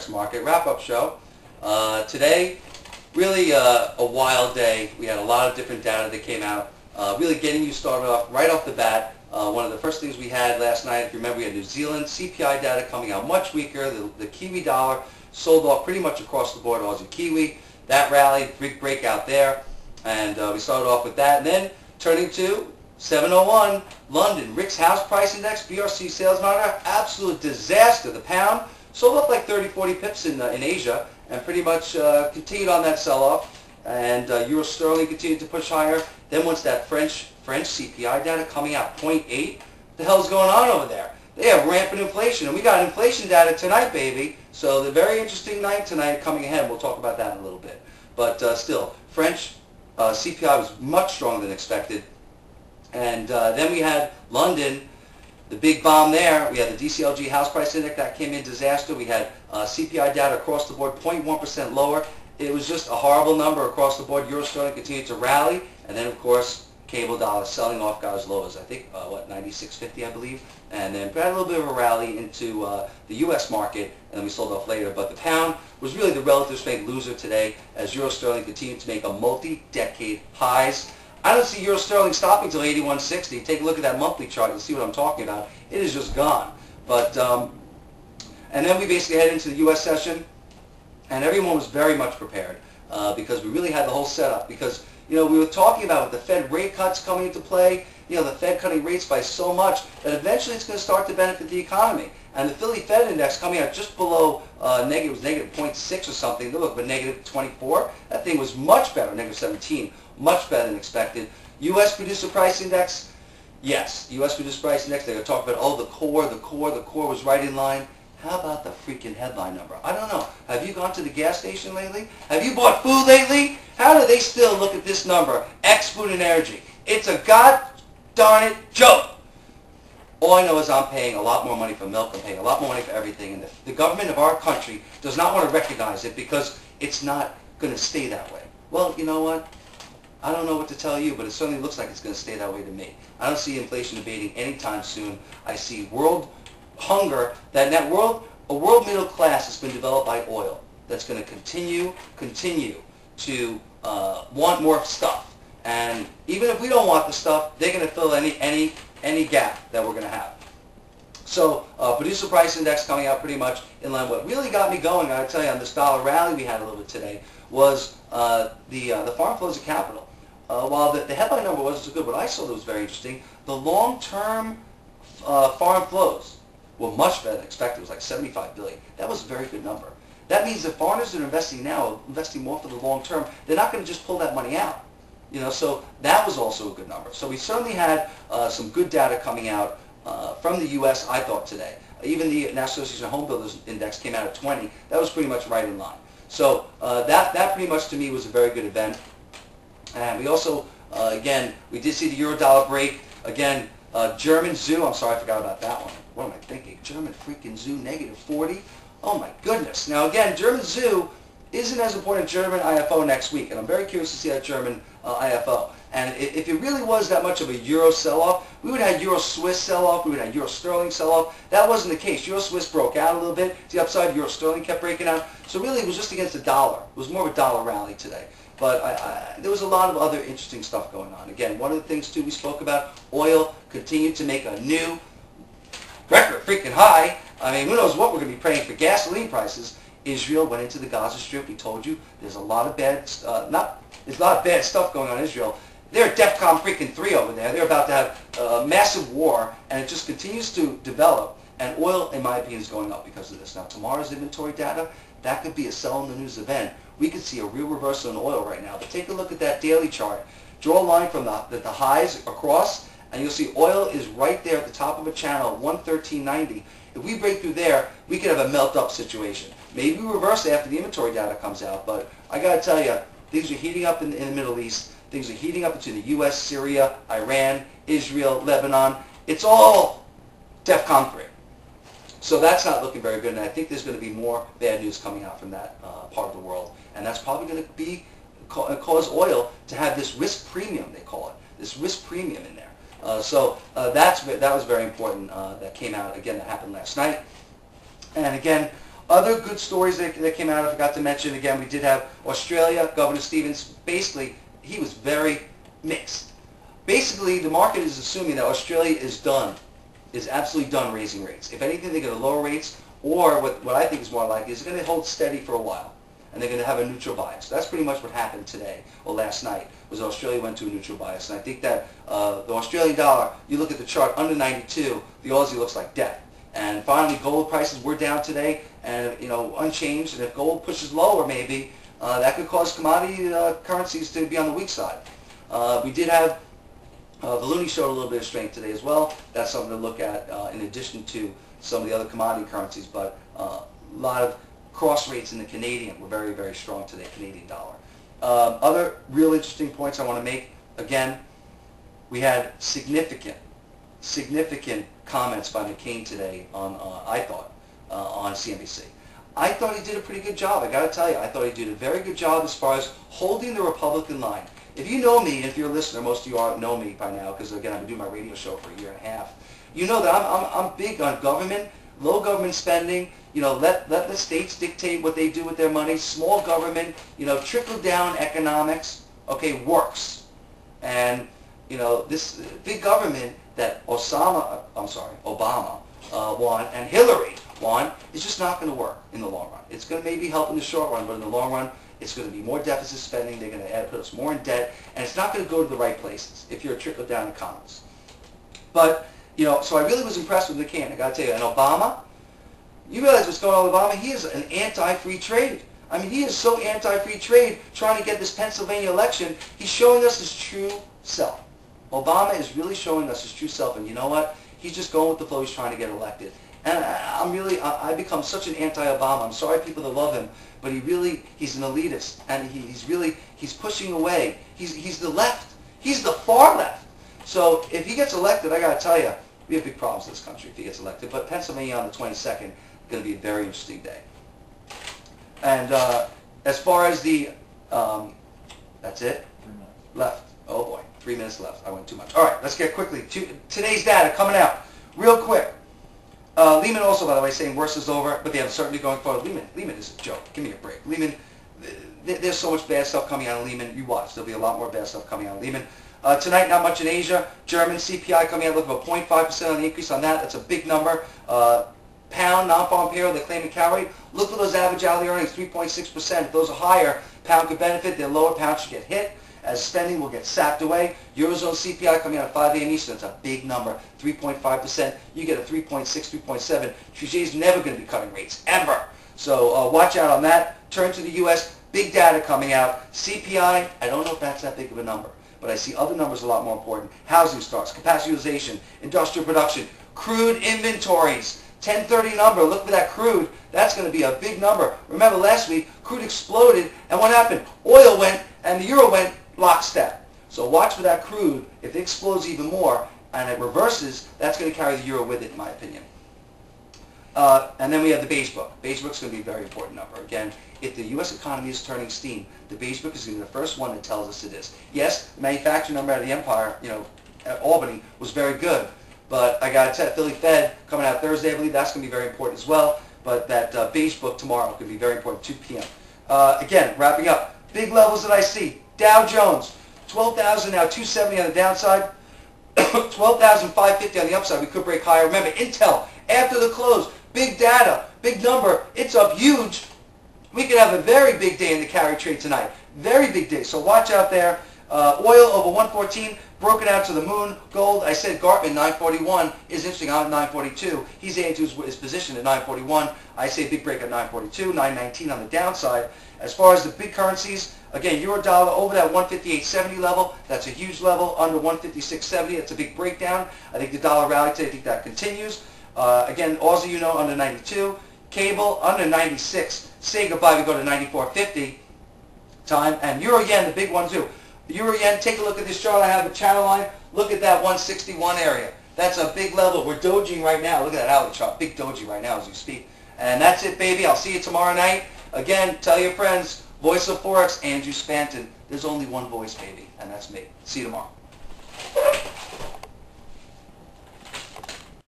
Market wrap-up show. Today, really a wild day. We had a lot of different data that came out, really getting you started off right off the bat. One of the first things we had last night, if you remember, we had New Zealand CPI data coming out much weaker. The Kiwi dollar sold off pretty much across the board, Aussie Kiwi. That rally, big breakout there, and we started off with that. And then turning to 701, London, Rick's House Price Index, BRC Sales Monitor, absolute disaster. The pound sold off like 30, 40 pips in Asia and pretty much continued on that sell-off. And Euro Sterling continued to push higher. Then once that French CPI data coming out, 0.8, the hell's going on over there? They have rampant inflation, and we got inflation data tonight, baby. So the very interesting night tonight coming ahead. We'll talk about that in a little bit. But still, French CPI was much stronger than expected. And then we had London, the big bomb there. We had the DCLG House Price Index that came in disaster. We had CPI data across the board, 0.1% lower. It was just a horrible number across the board. Euro Sterling continued to rally, and then of course cable dollar selling off, got as low as I think 96.50 I believe, and then had a little bit of a rally into the U.S. market, and then we sold off later. But the pound was really the relative strength loser today as Euro Sterling continued to make a multi-decade highs. I don't see Euro Sterling stopping until 81.60. Take a look at that monthly chart. You'll see what I'm talking about. It is just gone. But and then we basically head into the U.S. session, and everyone was very much prepared because we really had the whole setup. Because we were talking about with the Fed rate cuts coming into play. The Fed cutting rates by so much that eventually it's going to start to benefit the economy. And the Philly Fed index coming out just below negative 0.6 or something. Look, but negative 24. That thing was much better, negative 17. Much better than expected. U.S. Producer Price Index, yes, U.S. Producer Price Index, they're going to talk about, oh, the core was right in line. How about the freaking headline number? I don't know. Have you gone to the gas station lately? Have you bought food lately? How do they still look at this number, X food and energy? It's a god darn it joke. All I know is I'm paying a lot more money for milk. I'm paying a lot more money for everything. And the government of our country does not want to recognize it because it's not going to stay that way. Well, you know what? I don't know what to tell you, but it certainly looks like it's going to stay that way to me. I don't see inflation abating anytime soon. I see world hunger, a world middle class has been developed by oil that's going to continue to want more stuff. And even if we don't want the stuff, they're going to fill any gap that we're going to have. So Producer Price Index coming out pretty much in line. What really got me going, I tell you, on this dollar rally we had a little bit today was the foreign flows of capital. While the headline number wasn't so good, what I saw that was very interesting, the long-term foreign flows were much better than expected. It was like 75 billion. That was a very good number. That means that foreigners that are investing now are investing more for the long term. They're not going to just pull that money out. So that was also a good number. So we certainly had some good data coming out from the U.S., I thought, today. Even the National Association of Home Builders Index came out at 20. That was pretty much right in line. So that pretty much to me was a very good event. And we also, again, we did see the euro-dollar break. Again, German zoo, I'm sorry, I forgot about that one. What am I thinking? German freaking zoo, negative 40? Oh my goodness. Now again, German zoo isn't as important as German IFO next week, and I'm very curious to see that German IFO. And if it really was that much of a euro sell-off, we would have had euro-Swiss sell-off, we would have had euro-sterling sell-off. That wasn't the case. Euro-Swiss broke out a little bit. To the upside, euro-sterling kept breaking out. So really it was just against the dollar. It was more of a dollar rally today. But there was a lot of other interesting stuff going on. Again, one of the things, too, we spoke about, oil continued to make a new record freaking high. I mean, who knows what we're going to be paying for gasoline prices. Israel went into the Gaza Strip. We told you there's a lot of bad, there's a lot of bad stuff going on in Israel. They're at DEFCON freaking 3 over there. They're about to have a massive war, and it just continues to develop. And oil, in my opinion, is going up because of this. Now, tomorrow's inventory data, that could be a sell in the news event. We could see a real reversal in oil right now. But take a look at that daily chart. Draw a line from the highs across, and you'll see oil is right there at the top of a channel, 113.90. If we break through there, we could have a melt-up situation. Maybe we reverse after the inventory data comes out, but I got to tell you, things are heating up in the Middle East. Things are heating up between the U.S., Syria, Iran, Israel, Lebanon. It's all DEFCON 3. So that's not looking very good, and I think there's going to be more bad news coming out from that part of the world. And that's probably going to cause oil to have this risk premium, they call it, this risk premium in there. That was very important that came out, again, that happened last night. And again, Other good stories that came out, I forgot to mention, again, we did have Australia, Governor Stevens. Basically, he was very mixed. Basically, the market is assuming that Australia is absolutely done raising rates. If anything, they're going to lower rates, or what I think is more likely is they're going to hold steady for a while, and they're going to have a neutral bias. That's pretty much what happened today, or last night, was Australia went to a neutral bias. And I think that the Australian dollar, you look at the chart under 92, the Aussie looks like death. And finally, gold prices were down today, and unchanged. And if gold pushes lower, maybe that could cause commodity currencies to be on the weak side. We did have the loonie showed a little bit of strength today as well. That's something to look at in addition to some of the other commodity currencies. But a lot of cross rates in the Canadian were very, very strong today, Canadian dollar. Other real interesting points I want to make. Again, we had significant comments by McCain today on, I thought, on CNBC. I thought he did a pretty good job. I got to tell you, I thought he did a very good job as far as holding the Republican line. If you know me, and if you're a listener, most of you know me by now, because again, I've been doing my radio show for a year and a half. You know that I'm big on government, low government spending. Let the states dictate what they do with their money. Small government, trickle down economics, okay, works. And this big government that Obama won and Hillary won is just not going to work in the long run. It's going to maybe help in the short run, but in the long run, it's going to be more deficit spending. They're going to put us more in debt, and it's not going to go to the right places if you're a trickle-down economist. But so I really was impressed with McCain. I got to tell you, and Obama. You realize what's going on with Obama? He is an anti-free trade. I mean, he is so anti-free trade, trying to get this Pennsylvania election. He's showing us his true self. Obama is really showing us his true self, and you know what? He's just going with the flow. He's trying to get elected. And I become such an anti-Obama. I'm sorry people that love him, but he's an elitist, and he's pushing away. He's the left. He's the far left. So if he gets elected, I got to tell you, we have big problems in this country if he gets elected. But Pennsylvania on the 22nd is going to be a very interesting day. And as far as the, that's it? Left. Oh boy, 3 minutes left. I went too much. All right, let's get quickly to today's data coming out real quick. Lehman also, by the way, saying worse is over, but the uncertainty going forward. Lehman is a joke. Give me a break. Lehman, there's so much bad stuff coming out of Lehman. You watch. There'll be a lot more bad stuff coming out of Lehman. Tonight, not much in Asia. German CPI coming out, looking for 0.5% on the increase on that. That's a big number. Pound, non-farm payroll, they claim to carry. Look for those average hourly earnings, 3.6%. If those are higher, pound could benefit. They're lower, pound should get hit, as spending will get sapped away. Eurozone CPI coming out at 5 a.m. Eastern. That's a big number, 3.5%. You get a 3.6, 3.7. Trichet's never going to be cutting rates, ever. So watch out on that. Turn to the U.S. Big data coming out. CPI, I don't know if that's that big of a number, but I see other numbers a lot more important. Housing starts, capacity utilization, industrial production, crude inventories. 1030 number, look for that crude. That's going to be a big number. Remember last week, crude exploded, and what happened? Oil went, and the euro went lockstep. So watch for that crude. If it explodes even more, and it reverses, that's going to carry the euro with it, in my opinion. And then we have the beige book. Beige book's going to be a very important number. Again, if the U.S. economy is turning steam, the beige book is going to be the first one that tells us it is. Yes, the manufacturing number out of the empire, at Albany, was very good. But I got to tell you, Philly Fed coming out Thursday, I believe that's going to be very important as well. But that beige book tomorrow could be very important, 2 p.m. Again, wrapping up, big levels that I see. Dow Jones, 12,000 now, 270 on the downside, 12,550 on the upside. We could break higher. Remember, Intel, after the close, big data, big number, it's up huge. We could have a very big day in the carry trade tonight. Very big day. So watch out there. Oil over 114, broken out to the moon. Gold, I said Gartman, 941 is interesting. I'm at 942. He's adding to his position at 941. I say big break at 942, 919 on the downside. As far as the big currencies, again, euro dollar over that 158.70 level. That's a huge level. Under 156.70, that's a big breakdown. I think the dollar rallied today. I think that continues. Again, Aussie, under 92. Cable, under 96. Say goodbye. We go to 94.50 time. And euro yen, the big one too. Euro yen, take a look at this chart. I have a channel line. Look at that 161 area. That's a big level. We're dojing right now. Look at that hourly chart. Big doji right now as we speak. And that's it, baby. I'll see you tomorrow night. Again, tell your friends, Voice of Forex, Andrew Spanton. There's only one voice, baby, and that's me. See you tomorrow.